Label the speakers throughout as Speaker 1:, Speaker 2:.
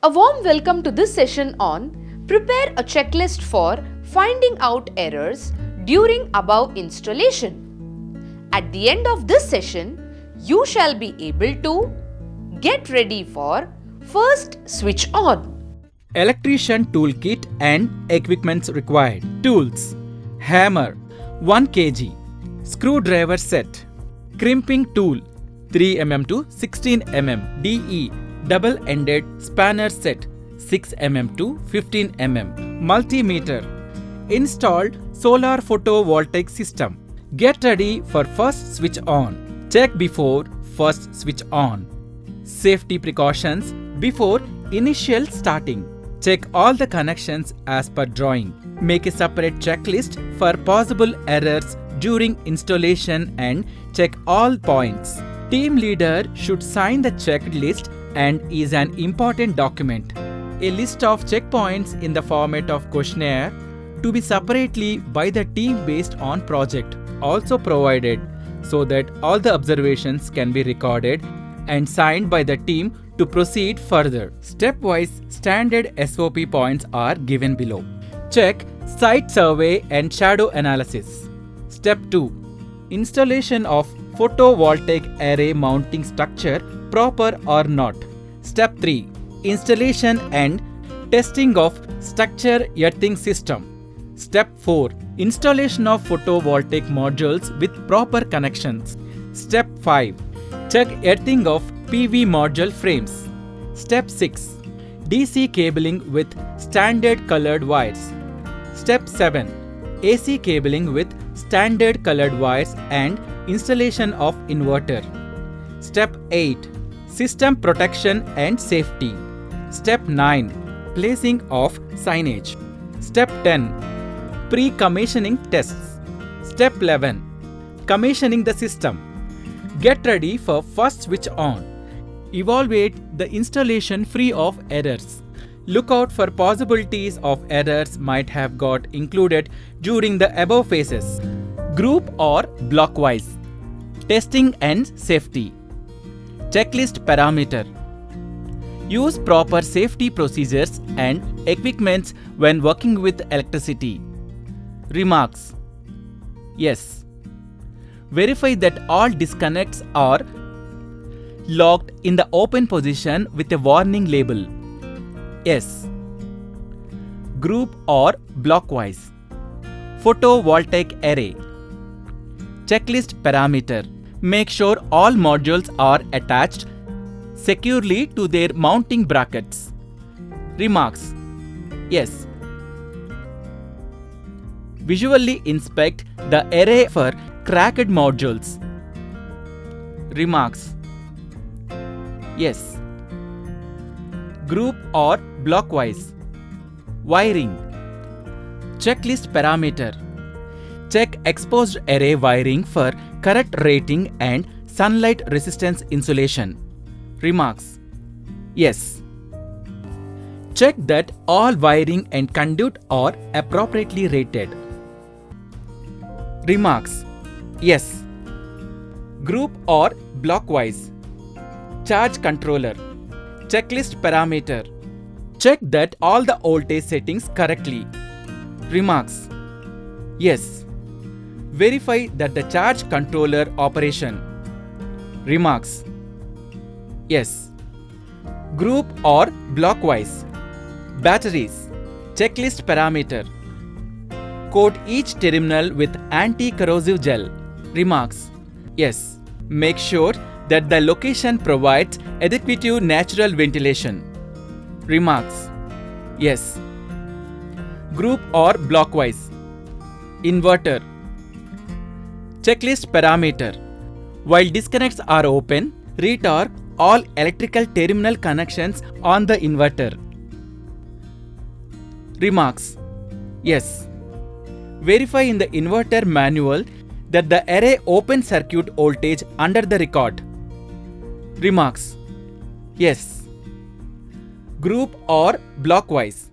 Speaker 1: A warm welcome to this session on Prepare a checklist for finding out errors during above installation. At the end of this session, you shall be able to get ready for first switch on.
Speaker 2: Electrician toolkit and equipments required. Tools: hammer 1 kg, screwdriver set, crimping tool 3 mm to 16 mm, DE double-ended spanner set 6 mm to 15 mm, multimeter, installed solar photovoltaic system. Get ready for first switch on. Check before first switch on. Safety precautions before initial starting. Check all the connections as per drawing. Make a separate checklist for possible errors during installation and check all points. Team leader should sign the checklist and is an important document. A list of checkpoints in the format of questionnaire to be separately by the team based on project also provided so that all the observations can be recorded and signed by the team to proceed further. Stepwise standard SOP points are given below. Check site survey and shadow analysis. Step 2. Installation of photovoltaic array mounting structure proper or not. Step 3. Installation and testing of structure earthing system. Step 4. Installation of photovoltaic modules with proper connections. Step 5. Check earthing of PV module frames. Step 6. DC cabling with standard colored wires. Step 7. AC cabling with standard colored wires and installation of inverter. Step 8. System protection and safety. Step 9. Placing of signage. Step 10. Pre-commissioning tests. Step 11. Commissioning the system. Get ready for first switch on. Evaluate the installation free of errors. Look out for possibilities of errors might have got included during the above phases. Group or blockwise. Testing and safety. Checklist parameter. Use proper safety procedures and equipments when working with electricity. Remarks. Yes. Verify that all disconnects are locked in the open position with a warning label. Yes. Group or blockwise. Photovoltaic array. Checklist parameter. Make sure all modules are attached securely to their mounting brackets. Remarks. Yes. Visually inspect the array for cracked modules. Remarks. Yes. Group or blockwise. Wiring. Checklist parameter. Check exposed array wiring for correct rating and sunlight resistance insulation. Remarks. Yes. Check that all wiring and conduit are appropriately rated. Remarks. Yes. Group or blockwise. Charge controller. Checklist parameter. Check that all the voltage settings correctly. Remarks. Yes. Verify that the charge controller operation. Remarks. Yes. Group or blockwise. Batteries. Checklist parameter. Coat each terminal with anti-corrosive gel. Remarks. Yes. Make sure that the location provides adequate natural ventilation. Remarks. Yes. Group or blockwise. Inverter. Checklist parameter. While disconnects are open, retorque all electrical terminal connections on the inverter. Remarks. Yes. Verify in the inverter manual that the array open circuit voltage under the record. Remarks. Yes. Group or blockwise.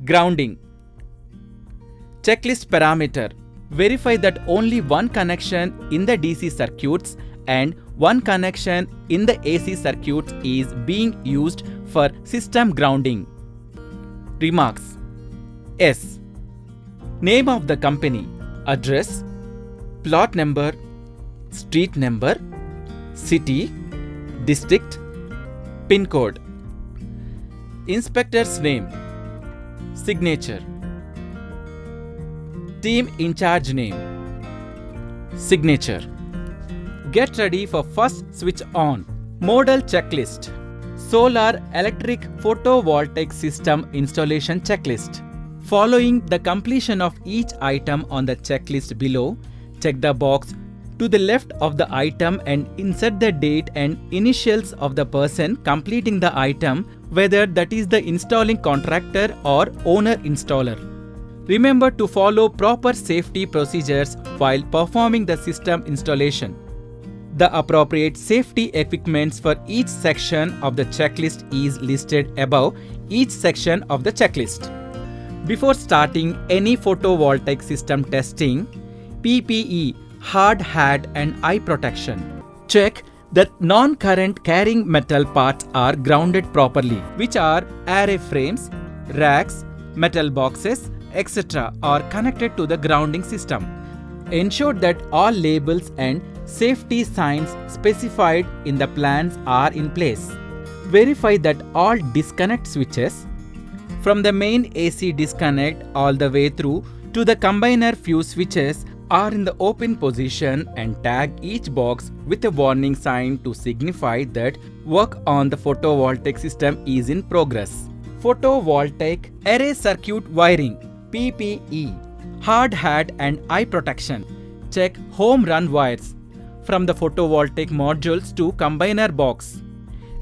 Speaker 2: Grounding. Checklist parameter. Verify that only one connection in the DC circuits and one connection in the AC circuits is being used for system grounding. Remarks. S. Name of the company, address, plot number, street number, city, district, pin code. Inspector's name, signature. Team in charge name, signature. Get ready for first switch on. Model checklist. Solar electric photovoltaic system installation checklist. Following the completion of each item on the checklist below, check the box to the left of the item and insert the date and initials of the person completing the item, whether that is the installing contractor or owner installer. Remember to follow proper safety procedures while performing the system installation. The appropriate safety equipments for each section of the checklist is listed above each section of the checklist. Before starting any photovoltaic system testing, PPE, hard hat and eye protection. Check that non-current carrying metal parts are grounded properly, which are array frames, racks, metal boxes, etc. are connected to the grounding system. Ensure that all labels and safety signs specified in the plans are in place. Verify that all disconnect switches from the main AC disconnect all the way through to the combiner fuse switches are in the open position and tag each box with a warning sign to signify that work on the photovoltaic system is in progress. Photovoltaic array circuit wiring, PPE, hard hat and eye protection. Check home run wires from the photovoltaic modules to combiner box.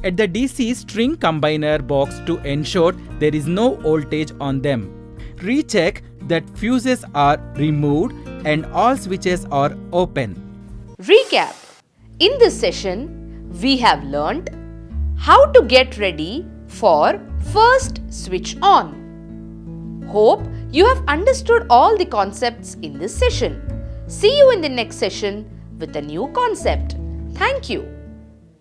Speaker 2: At the DC string combiner box to ensure there is no voltage on them. Recheck that fuses are removed and all switches are open.
Speaker 1: Recap. In this session, we have learnt how to get ready for first switch on. Hope you have understood all the concepts in this session. See you in the next session with a new concept. Thank you.